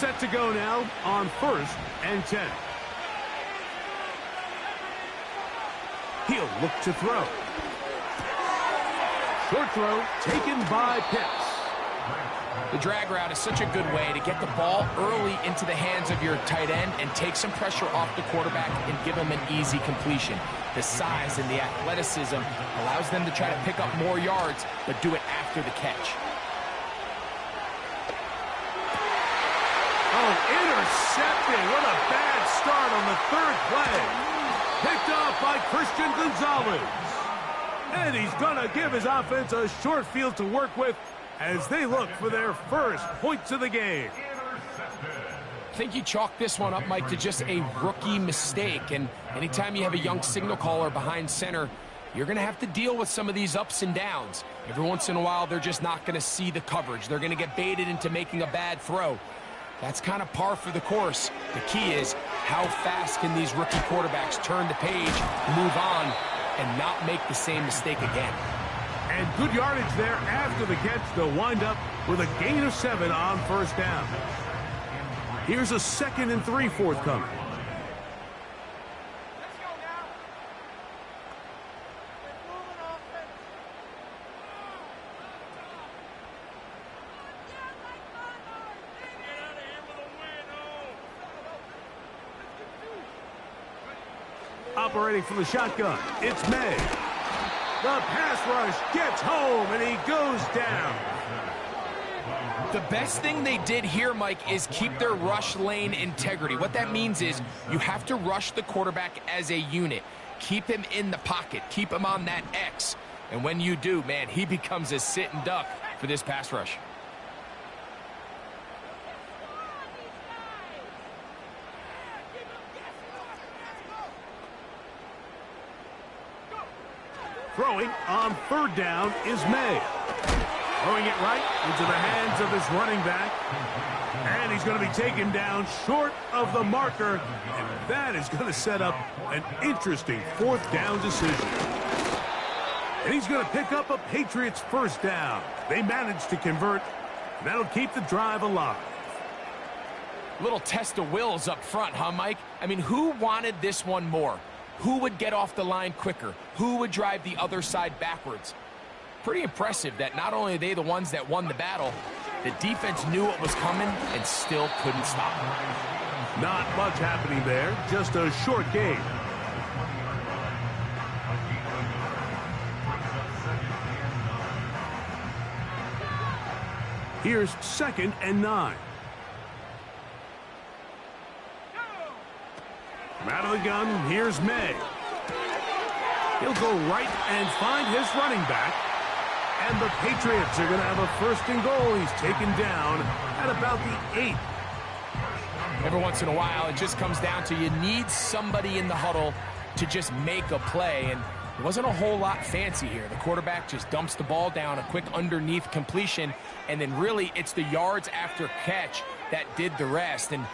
set to go now on 1st and 10. He'll look to throw. Short throw taken by Pitts. The drag route is such a good way to get the ball early into the hands of your tight end and take some pressure off the quarterback and give him an easy completion. The size and the athleticism allows them to try to pick up more yards, but do it after the catch. Oh, intercepted. What a bad start on the 3rd play. Picked off by Christian Gonzalez. And he's going to give his offense a short field to work with as they look for their first points of the game. I think you chalk this one up, Mike, to just a rookie mistake. And anytime you have a young signal caller behind center, you're going to have to deal with some of these ups and downs. Every once in a while, they're just not going to see the coverage. They're going to get baited into making a bad throw. That's kind of par for the course. The key is how fast can these rookie quarterbacks turn the page, move on, and not make the same mistake again. And good yardage there after the catch. They'll wind up with a gain of 7 on 1st down. Here's a 2nd and 3 forthcoming. Operating from the shotgun, it's May. The pass rush gets home, and he goes down. The best thing they did here, Mike, is keep their rush lane integrity. What that means is you have to rush the quarterback as a unit. Keep him in the pocket. Keep him on that X. And when you do, man, he becomes a sit and duck for this pass rush. Throwing on 3rd down is May. Throwing it right into the hands of his running back. And he's going to be taken down short of the marker. And that is going to set up an interesting 4th down decision. And he's going to pick up a Patriots 1st down. They managed to convert. And that'll keep the drive alive. Little test of wills up front, huh, Mike? I mean, who wanted this one more? Who would get off the line quicker? Who would drive the other side backwards? Pretty impressive that not only are they the ones that won the battle, the defense knew what was coming and still couldn't stop it. Not much happening there, just a short gain. Here's 2nd and 9. From out of the gun, here's May. He'll go right and find his running back. And the Patriots are going to have a 1st and goal. He's taken down at about the 8. Every once in a while, it just comes down to you need somebody in the huddle to just make a play. And it wasn't a whole lot fancy here. The quarterback just dumps the ball down, a quick underneath completion. And then really, it's the yards after catch that did the rest. And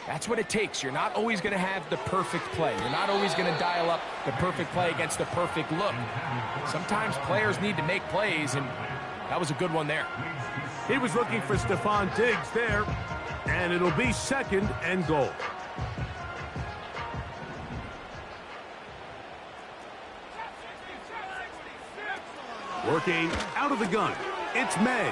that's what it takes. You're not always going to have the perfect play. You're not always going to dial up the perfect play against the perfect look. Sometimes players need to make plays, and that was a good one there. He was looking for Stephon Diggs there, and it'll be 2nd and goal. Working out of the gun, it's May.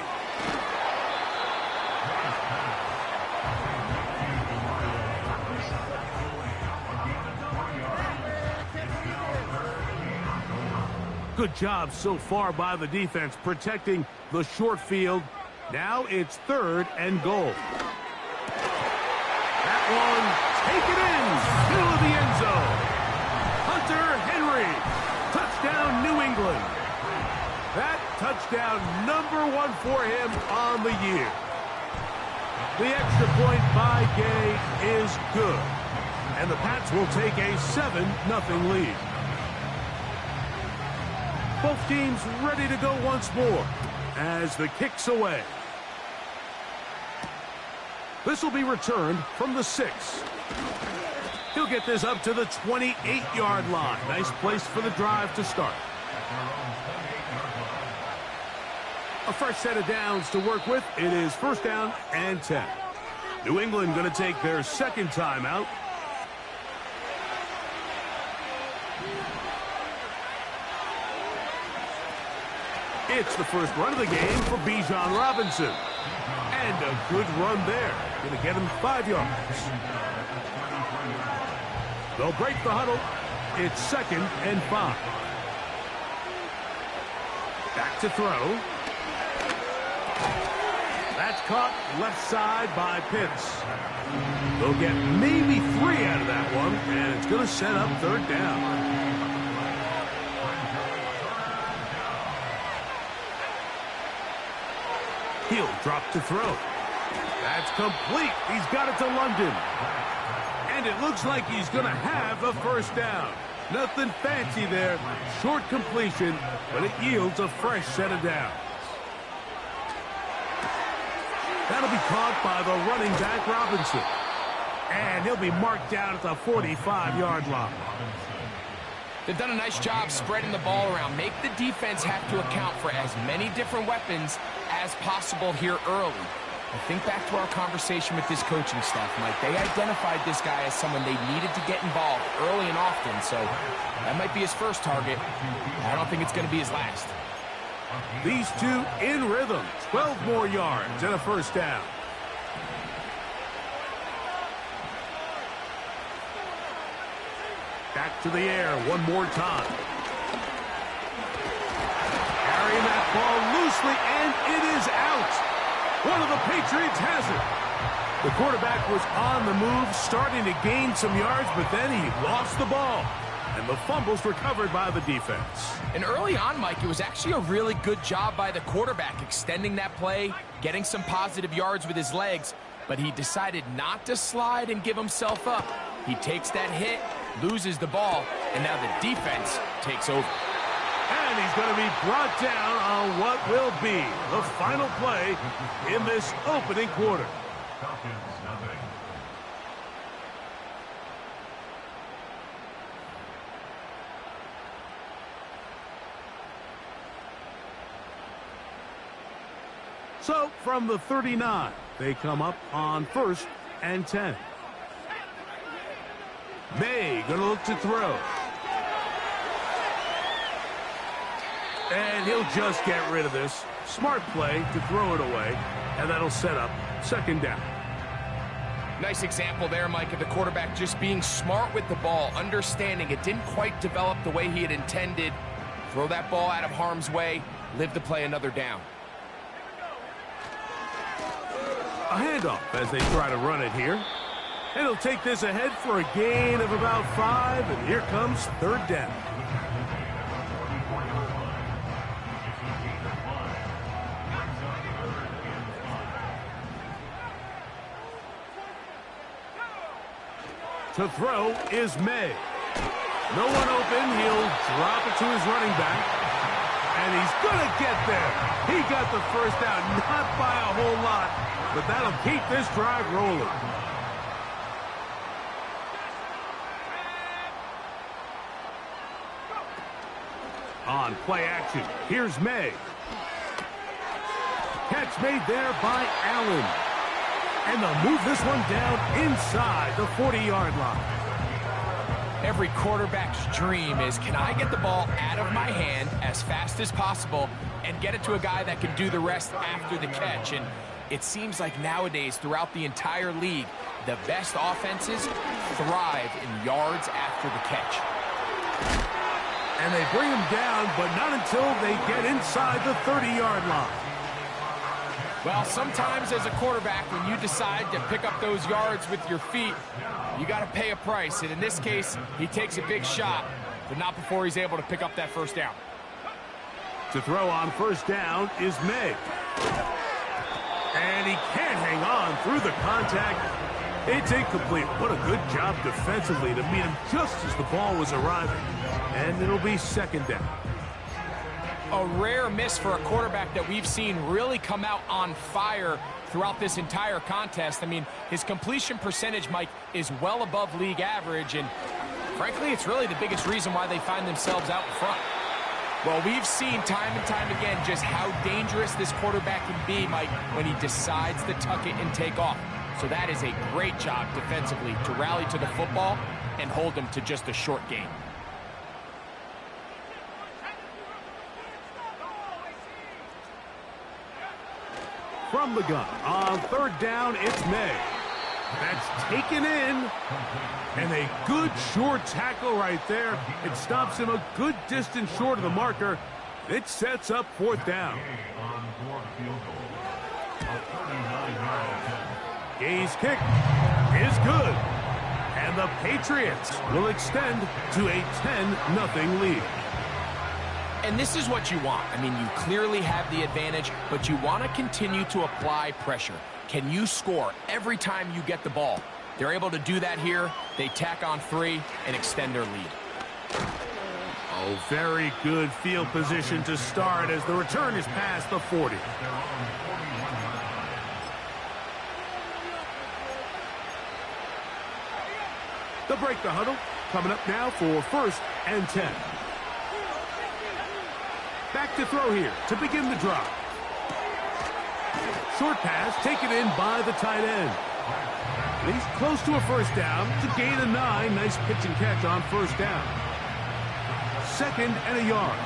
Good job so far by the defense protecting the short field. Now it's 3rd and goal. That one taken in, middle of the end zone. Hunter Henry, touchdown New England. That touchdown number 1 for him on the year. The extra point by Gay is good. And the Pats will take a 7-0 lead. Both teams ready to go once more as the kick's away. This will be returned from the 6. He'll get this up to the 28-yard line. Nice place for the drive to start. A fresh set of downs to work with. It is 1st down and 10. New England going to take their second timeout. It's the first run of the game for Bijan Robinson. And a good run there. Going to get him 5 yards. They'll break the huddle. It's 2nd and 5. Back to throw. That's caught left side by Pitts. They'll get maybe 3 out of that one, and it's going to set up 3rd down. He'll drop to throw. That's complete. He's got it to London. And it looks like he's going to have a 1st down. Nothing fancy there. Short completion, but it yields a fresh set of downs. That'll be caught by the running back, Robinson. And he'll be marked down at the 45-yard line. They've done a nice job spreading the ball around. Make the defense have to account for as many different weapons as possible here early. I think back to our conversation with this coaching staff, Mike. They identified this guy as someone they needed to get involved early and often, so that might be his first target. I don't think it's going to be his last. These two in rhythm. 12 more yards and a 1st down. Back to the air one more time. Carrying that ball loosely, and it is out. One of the Patriots has it. The quarterback was on the move, starting to gain some yards, but then he lost the ball. And the fumble's recovered by the defense. And early on, Mike, it was actually a really good job by the quarterback, extending that play, getting some positive yards with his legs, but he decided not to slide and give himself up. He takes that hit, loses the ball, and now the defense takes over. And he's going to be brought down on what will be the final play in this opening quarter. So, from the 39, they come up on 1st and 10. May going to look to throw. And he'll just get rid of this. Smart play to throw it away, and that'll set up 2nd down. Nice example there, Mike, of the quarterback just being smart with the ball, understanding it didn't quite develop the way he had intended. Throw that ball out of harm's way, live to play another down. A handoff as they try to run it here. And he'll take this ahead for a gain of about 5, and here comes 3rd down. To throw is May. No one open. He'll drop it to his running back. And he's going to get there. He got the 1st down, not by a whole lot, but that'll keep this drive rolling. On play action, here's May. Catch made there by Allen. And they'll move this one down inside the 40-yard line. Every quarterback's dream is, can I get the ball out of my hand as fast as possible and get it to a guy that can do the rest after the catch? And it seems like nowadays, throughout the entire league, the best offenses thrive in yards after the catch. And they bring him down, but not until they get inside the 30-yard line. Well, sometimes as a quarterback, when you decide to pick up those yards with your feet, you got to pay a price. And in this case, he takes a big shot, but not before he's able to pick up that 1st down. To throw on 1st down is May. And he can't hang on through the contact. It's incomplete. What a good job defensively to meet him just as the ball was arriving. And it'll be 2nd down. A rare miss for a quarterback that we've seen really come out on fire throughout this entire contest. I mean, his completion percentage, Mike, is well above league average, and frankly, it's really the biggest reason why they find themselves out in front. Well, we've seen time and time again just how dangerous this quarterback can be, Mike, when he decides to tuck it and take off. So that is a great job defensively to rally to the football and hold them to just a short gain. From the gun, on third down, it's May. That's taken in. And a good short tackle right there. It stops him a good distance short of the marker. It sets up fourth down. Gay's kick is good. And the Patriots will extend to a 10-0 lead. And this is what you want. I mean, you clearly have the advantage, but you want to continue to apply pressure. Can you score every time you get the ball? They're able to do that here. They tack on 3 and extend their lead. Oh, very good field position to start as the return is past the 40. They'll break the huddle. Coming up now for 1st and 10. Back to throw here to begin the drive. Short pass taken in by the tight end. And he's close to a first down. It's a gain of 9. Nice pitch and catch on first down. 2nd and a yard.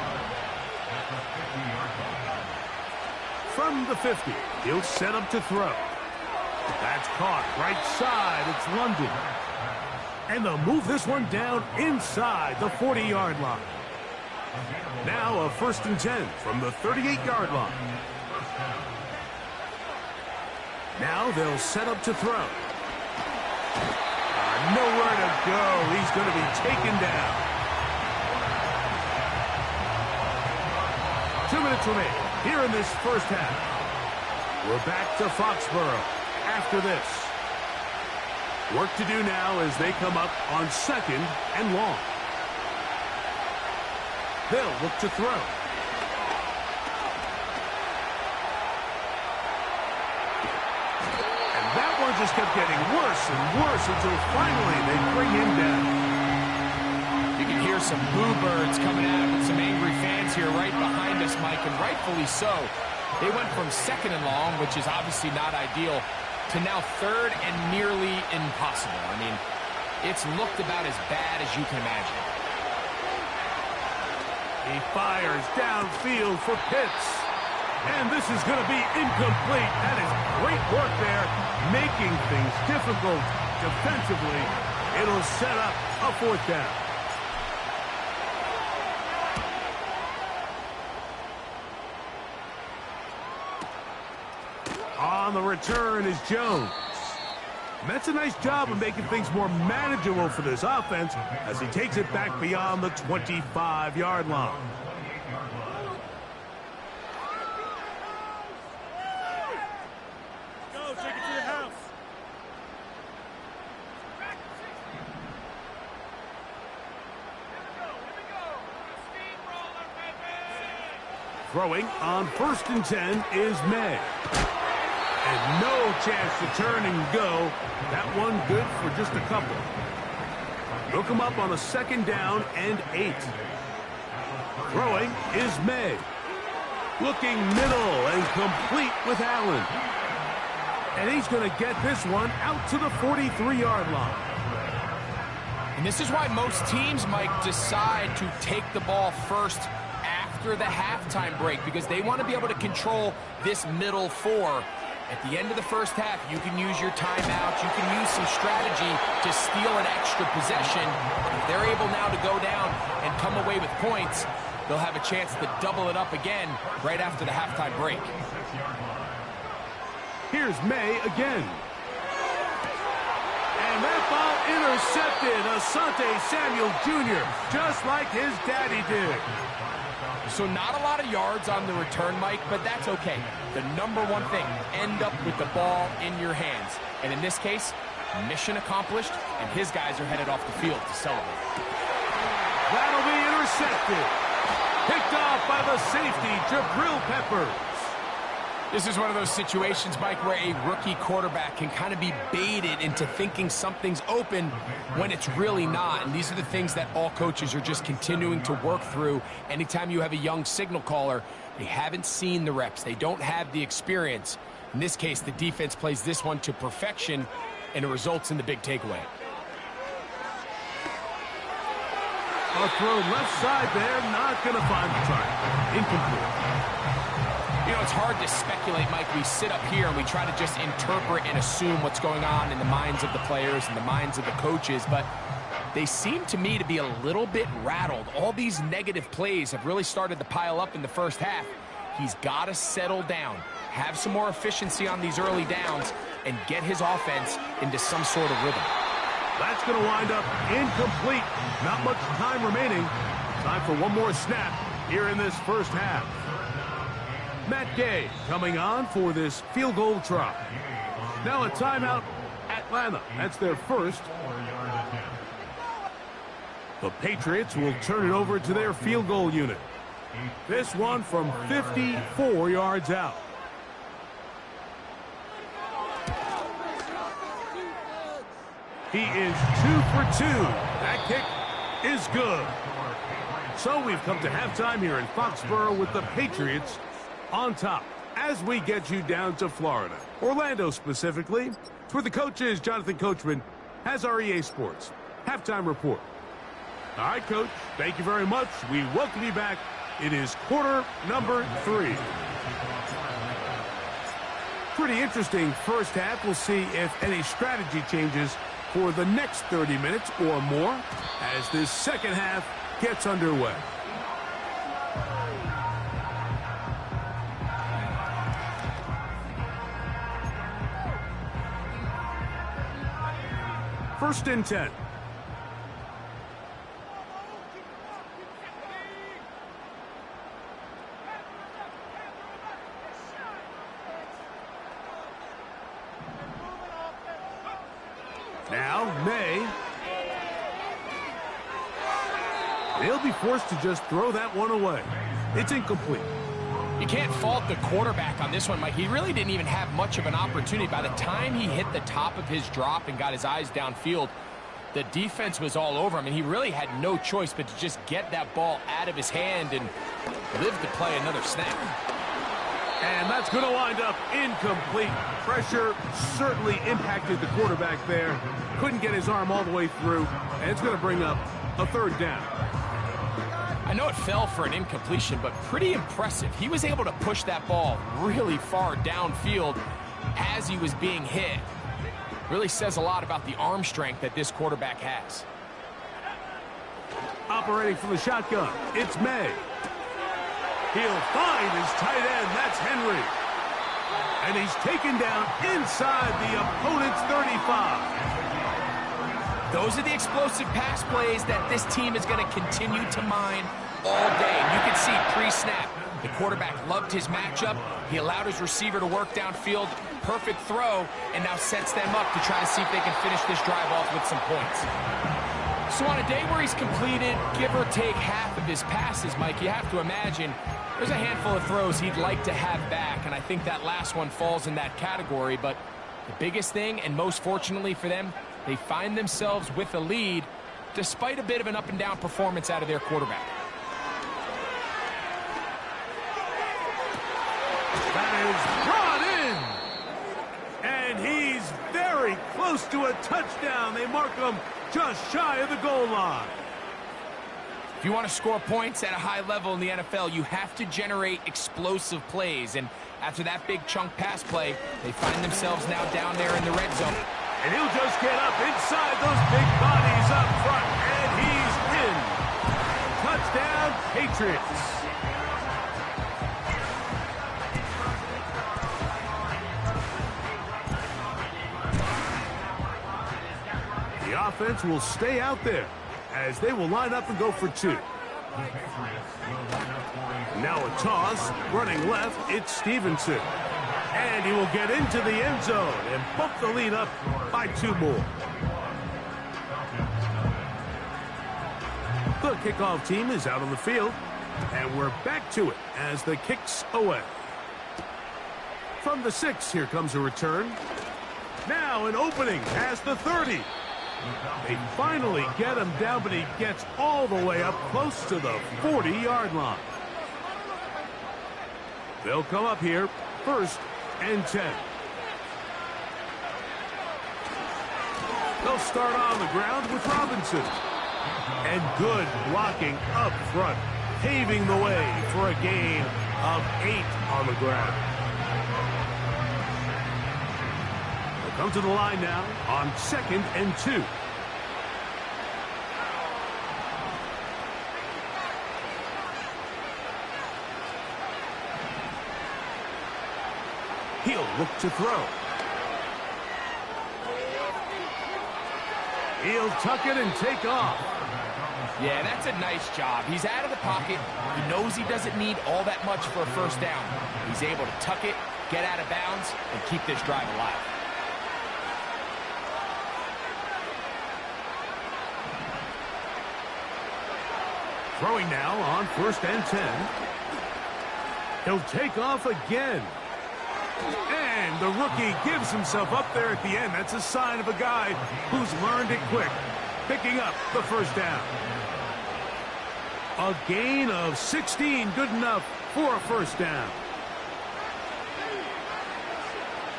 From the 50, he'll set up to throw. That's caught right side. It's London. And they'll move this one down inside the 40-yard line. Now a 1st and 10 from the 38-yard line. Now they'll set up to throw. Nowhere to go. He's going to be taken down. 2 minutes remain here in this first half. We're back to Foxborough after this. Work to do now as they come up on 2nd and long. They'll look to throw. And that one just kept getting worse and worse until finally they bring him down. You can hear some boo birds coming out with some angry fans here right behind us, Mike, and rightfully so. They went from 2nd and long, which is obviously not ideal, to now 3rd and nearly impossible. I mean, it's looked about as bad as you can imagine. He fires downfield for Pitts. And this is going to be incomplete. That is great work there, making things difficult defensively. It'll set up a 4th down. On the return is Jones. And that's a nice job of making things more manageable for this offense as he takes it back beyond the 25-yard line. Go, take it to the house. Throwing on 1st and 10 is May. And no chance to turn and go. That one good for just a couple. They'll come up on a 2nd down and 8. Throwing is May. Looking middle and complete with Allen. And he's going to get this one out to the 43-yard line. And this is why most teams, Mike, decide to take the ball first after the halftime break, because they want to be able to control this middle 4. At the end of the first half, you can use your timeout. You can use some strategy to steal an extra possession. If they're able now to go down and come away with points, they'll have a chance to double it up again right after the halftime break. Here's May again. And that ball intercepted. Asante Samuel Jr., just like his daddy did. So not a lot of yards on the return, Mike, but that's okay. The number one thing, end up with the ball in your hands. And in this case, mission accomplished, and his guys are headed off the field to celebrate. That'll be intercepted. Picked off by the safety, Jabril Peppers. This is one of those situations, Mike, where a rookie quarterback can kind of be baited into thinking something's open when it's really not. And these are the things that all coaches are just continuing to work through. Anytime you have a young signal caller, they haven't seen the reps. They don't have the experience. In this case, the defense plays this one to perfection, and it results in the big takeaway. A throw left side there, not going to find the target. Incomplete. You know, it's hard to speculate, Mike. We sit up here and we try to just interpret and assume what's going on in the minds of the players and the minds of the coaches, but they seem to me to be a little bit rattled. All these negative plays have really started to pile up in the first half. He's got to settle down, have some more efficiency on these early downs, and get his offense into some sort of rhythm. That's going to wind up incomplete. Not much time remaining. Time for one more snap here in this first half. Matt Gay coming on for this field goal try. Now a timeout, Atlanta. That's their first. The Patriots will turn it over to their field goal unit. This one from 54 yards out. He is 2 for 2. That kick is good. So we've come to halftime here in Foxborough with the Patriots on top as we get you down to Florida. Orlando specifically. It's where the coach is. Jonathan Coachman has our EA Sports halftime report. All right, Coach, thank you very much. We welcome you back. It is quarter number 3. Pretty interesting first half. We'll see if any strategy changes for the next 30 minutes or more as this second half gets underway. First and 10. Now, May. They'll be forced to just throw that one away. It's incomplete. You can't fault the quarterback on this one, Mike. He really didn't even have much of an opportunity. By the time he hit the top of his drop and got his eyes downfield, the defense was all over him, and he really had no choice but to just get that ball out of his hand and live to play another snap. And that's going to wind up incomplete. Pressure certainly impacted the quarterback there. Couldn't get his arm all the way through, and it's going to bring up a third down. I know it fell for an incompletion, but pretty impressive. He was able to push that ball really far downfield as he was being hit. Really says a lot about the arm strength that this quarterback has. Operating from the shotgun, it's May. He'll find his tight end. That's Henry. And he's taken down inside the opponent's 35. Those are the explosive pass plays that this team is going to continue to mine all day. And you can see pre-snap, the quarterback loved his matchup. He allowed his receiver to work downfield. Perfect throw, and now sets them up to try to see if they can finish this drive off with some points. So on a day where he's completed, give or take half of his passes, Mike, you have to imagine there's a handful of throws he'd like to have back, and I think that last one falls in that category. But the biggest thing, and most fortunately for them, they find themselves with a lead despite a bit of an up-and-down performance out of their quarterback. That is brought in. And he's very close to a touchdown. They mark him just shy of the goal line. If you want to score points at a high level in the NFL, you have to generate explosive plays. And after that big chunk pass play, they find themselves now down there in the red zone. And he'll just get up inside those big bodies up front. And he's in. Touchdown, Patriots. The offense will stay out there as they will line up and go for 2. Now a toss, running left, it's Stevenson. And he will get into the end zone and bump the lead up by 2 more. The kickoff team is out on the field, and we're back to it as the kick's away. From the 6, here comes a return. Now an opening past the 30. They finally get him down, but he gets all the way up close to the 40-yard line. They'll come up here first and 10. They'll start on the ground with Robinson. And good blocking up front, paving the way for a gain of 8 on the ground. They'll come to the line now on 2nd and 2. He'll look to throw. He'll tuck it and take off. Yeah, that's a nice job. He's out of the pocket. He knows he doesn't need all that much for a first down. He's able to tuck it, get out of bounds, and keep this drive alive. Throwing now on 1st and 10. He'll take off again. And the rookie gives himself up there at the end. That's a sign of a guy who's learned it quick, picking up the first down. A gain of 16, good enough for a first down.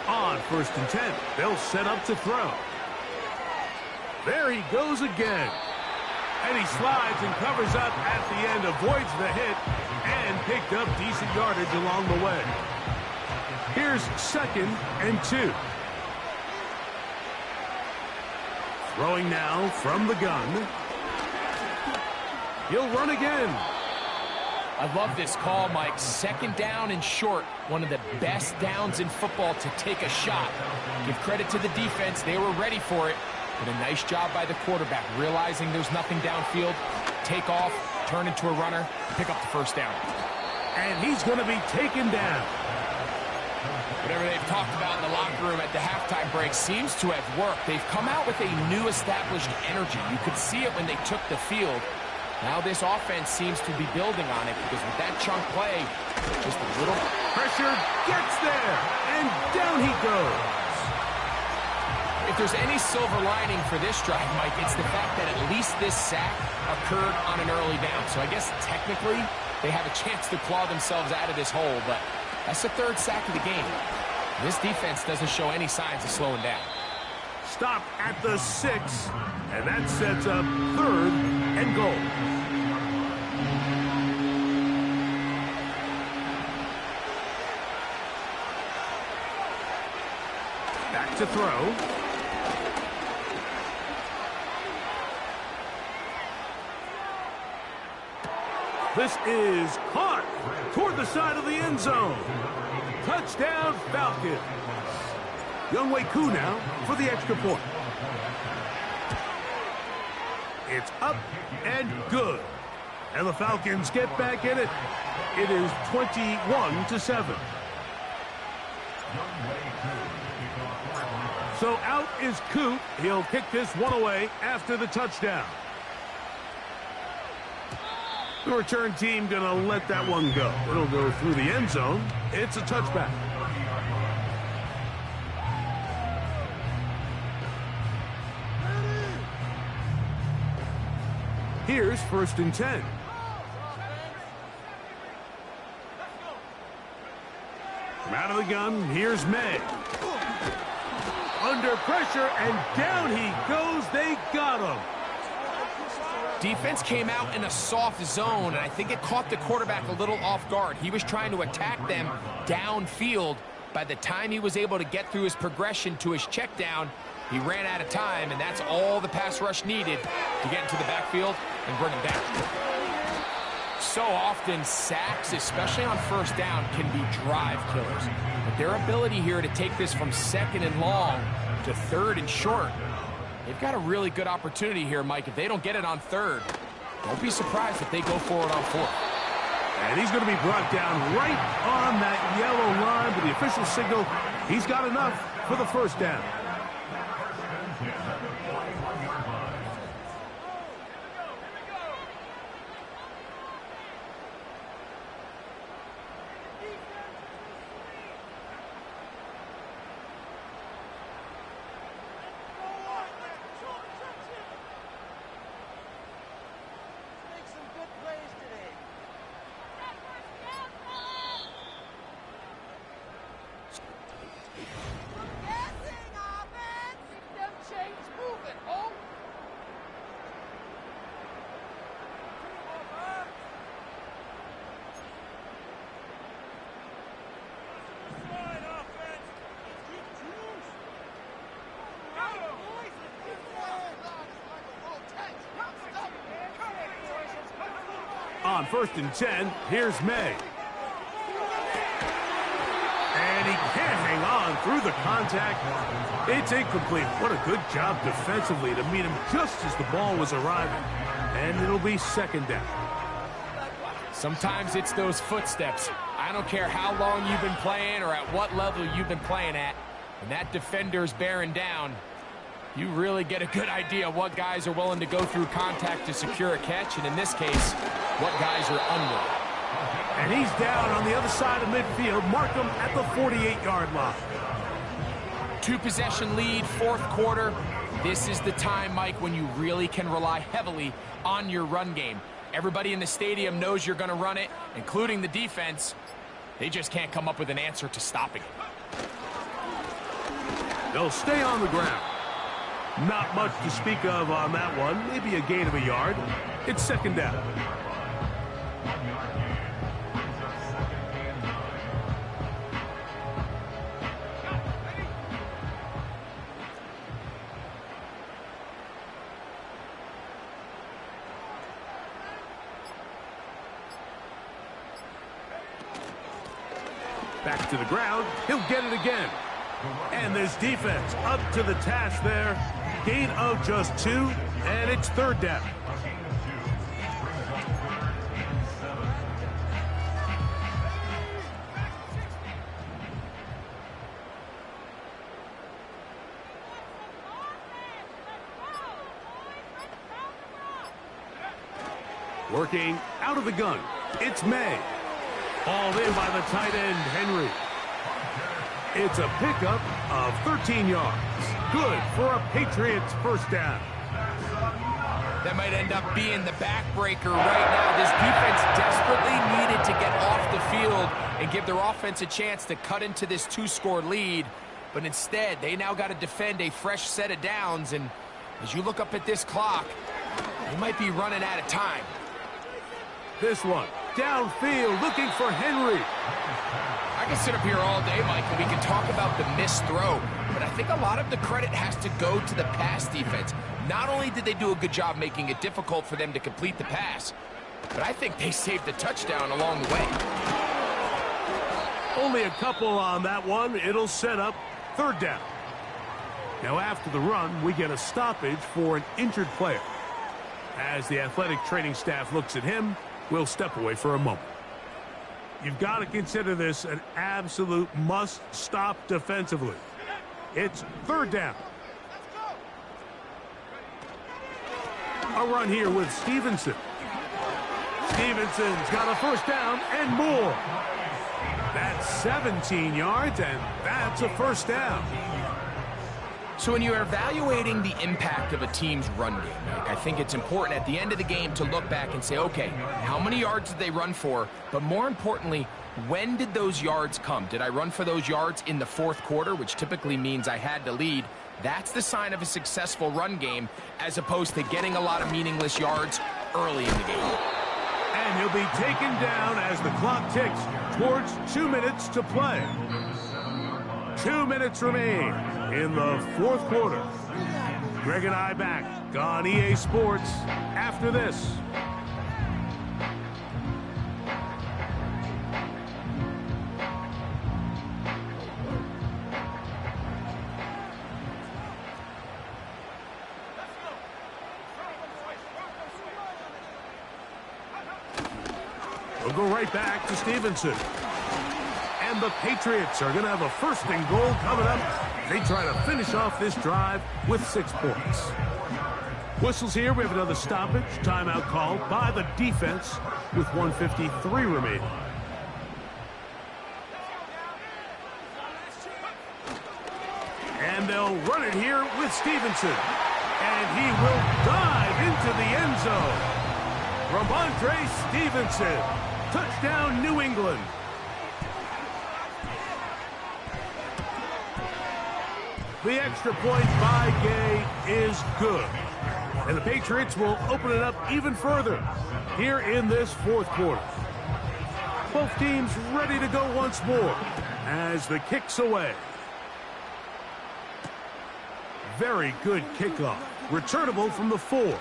On 1st and 10, they'll set up to throw. There he goes again. And he slides and covers up at the end, avoids the hit, and picked up decent yardage along the way. Here's 2nd and 2. Throwing now from the gun. He'll run again. I love this call, Mike. 2nd down and short. One of the best downs in football to take a shot. Give credit to the defense. They were ready for it. But a nice job by the quarterback, realizing there's nothing downfield. Take off, turn into a runner, pick up the first down. And he's going to be taken down. Whatever they've talked about in the locker room at the halftime break seems to have worked. They've come out with a new established energy. You could see it when they took the field. Now this offense seems to be building on it because with that chunk play, just a little pressure gets there, and down he goes. If there's any silver lining for this drive, Mike, it's the fact that at least this sack occurred on an early down. So I guess technically they have a chance to claw themselves out of this hole, but that's the 3rd sack of the game. This defense doesn't show any signs of slowing down. Stop at the 6, and that sets up 3rd and goal. Back to throw. This is caught toward the side of the end zone. Touchdown, Falcons. Younghoe Koo now for the extra point. It's up and good. And the Falcons get back in it. It is 21-7. So out is Koo. He'll kick this one away after the touchdown. The return team going to let that one go. It'll go through the end zone. It's a touchback. Here's 1st and 10. From out of the gun, here's May. Under pressure, and down he goes. They got him. Defense came out in a soft zone, and I think it caught the quarterback a little off guard. He was trying to attack them downfield. By the time he was able to get through his progression to his check down, he ran out of time, and that's all the pass rush needed to get into the backfield and bring him down. So often, sacks, especially on first down, can be drive killers. But their ability here to take this from 2nd and long to 3rd and short, they've got a really good opportunity here, Mike. If they don't get it on 3rd, don't be surprised if they go forward on 4th. And he's going to be brought down right on that yellow line with the official signal. He's got enough for the first down. On 1st and 10, here's May. And he can't hang on through the contact. It's incomplete. What a good job defensively to meet him just as the ball was arriving. And it'll be 2nd down. Sometimes it's those footsteps. I don't care how long you've been playing or at what level you've been playing at. When that defender's bearing down, you really get a good idea of what guys are willing to go through contact to secure a catch, and in this case, what guys are unwilling. And he's down on the other side of midfield. Mark him at the 48-yard line. 2-possession lead, 4th quarter. This is the time, Mike, when you really can rely heavily on your run game. Everybody in the stadium knows you're going to run it, including the defense. They just can't come up with an answer to stopping it. They'll stay on the ground. Not much to speak of on that one. Maybe a gain of a yard. It's 2nd down. Back to the ground. He'll get it again. And this defense up to the task there. Gain of just 2, and it's 3rd down. Working out of the gun. It's May. Hauled in by the tight end, Henry. It's a pickup of 13 yards. Good for a Patriots 1st down. That might end up being the backbreaker right now. This defense desperately needed to get off the field and give their offense a chance to cut into this 2-score lead. But instead, they now got to defend a fresh set of downs. And as you look up at this clock, they might be running out of time. This one, downfield, looking for Henry. I can sit up here all day, Mike, and we can talk about the missed throw, but I think a lot of the credit has to go to the pass defense. Not only did they do a good job making it difficult for them to complete the pass, but I think they saved a touchdown along the way. Only a couple on that one. It'll set up 3rd down. Now after the run, we get a stoppage for an injured player. As the athletic training staff looks at him, we'll step away for a moment. You've got to consider this an absolute must-stop defensively. It's 3rd down. A run here with Stevenson. Stevenson's got a 1st down and more. That's 17 yards, and that's a 1st down. So when you're evaluating the impact of a team's run game, I think it's important at the end of the game to look back and say, okay, how many yards did they run for? But more importantly, when did those yards come? Did I run for those yards in the 4th quarter, which typically means I had to lead? That's the sign of a successful run game, as opposed to getting a lot of meaningless yards early in the game. And he'll be taken down as the clock ticks towards 2 minutes to play. 2 minutes remain in the 4th quarter. Greg and I back on EA Sports after this. We'll go right back to Stevenson. And the Patriots are going to have a 1st and goal coming up. They try to finish off this drive with 6 points. Whistles here. We have another stoppage. Timeout called by the defense with 1:53 remaining. And they'll run it here with Stevenson. And he will dive into the end zone. Ramondre Stevenson. Touchdown, New England. The extra point by Gay is good. And the Patriots will open it up even further here in this 4th quarter. Both teams ready to go once more as the kick's away. Very good kickoff. Returnable from the 4.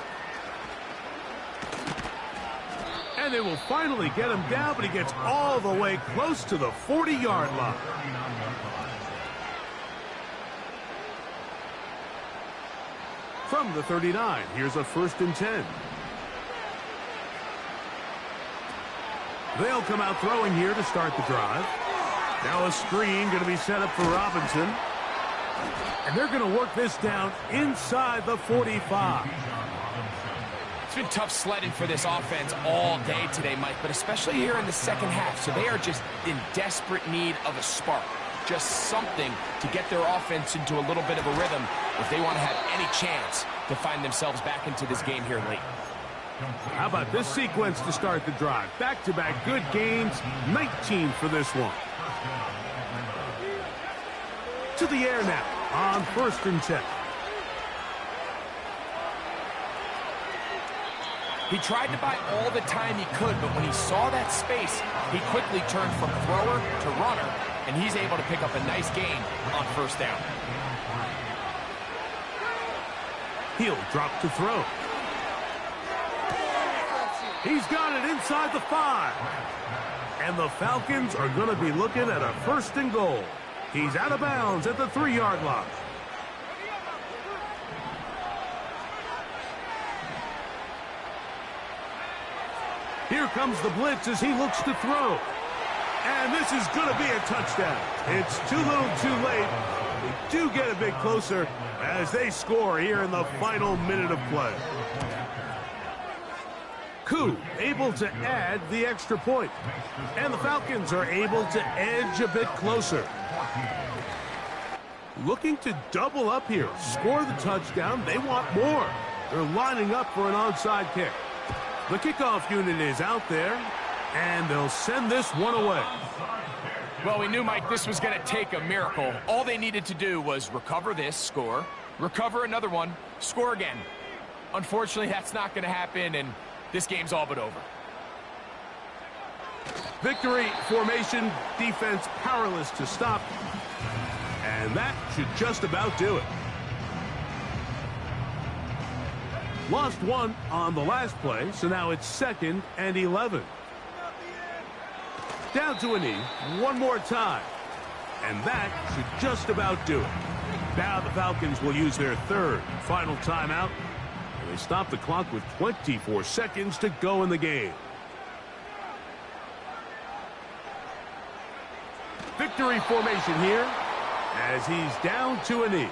And And they will finally get him down, but he gets all the way close to the 40-yard line. From the 39, here's a 1st and 10. They'll come out throwing here to start the drive. Now a screen going to be set up for Robinson. And they're going to work this down inside the 45. It's been tough sledding for this offense all day today, Mike, but especially here in the second half. So they are just in desperate need of a spark. Just something to get their offense into a little bit of a rhythm if they want to have any chance to find themselves back into this game here late. How about this sequence to start the drive? Back-to-back good gains, 19 for this one. To the air now on 1st and 10. He tried to buy all the time he could, but when he saw that space, he quickly turned from thrower to runner, and he's able to pick up a nice gain on 1st down. He'll drop to throw. He's got it inside the 5. And the Falcons are going to be looking at a 1st and goal. He's out of bounds at the 3-yard line. Here comes the blitz as he looks to throw. And this is going to be a touchdown. It's too little too late. They do get a bit closer as they score here in the final minute of play. Koo able to add the extra point. And the Falcons are able to edge a bit closer. Looking to double up here. Score the touchdown. They want more. They're lining up for an onside kick. The kickoff unit is out there, and they'll send this one away. Well, we knew, Mike, this was going to take a miracle. All they needed to do was recover this, score, recover another one, score again. Unfortunately, that's not going to happen, and this game's all but over. Victory formation, defense powerless to stop, and that should just about do it. Lost one on the last play, so now it's 2nd and 11. Down to a knee, one more time. And that should just about do it. Now the Falcons will use their 3rd final timeout. And they stop the clock with 24 seconds to go in the game. Victory formation here as he's down to a knee.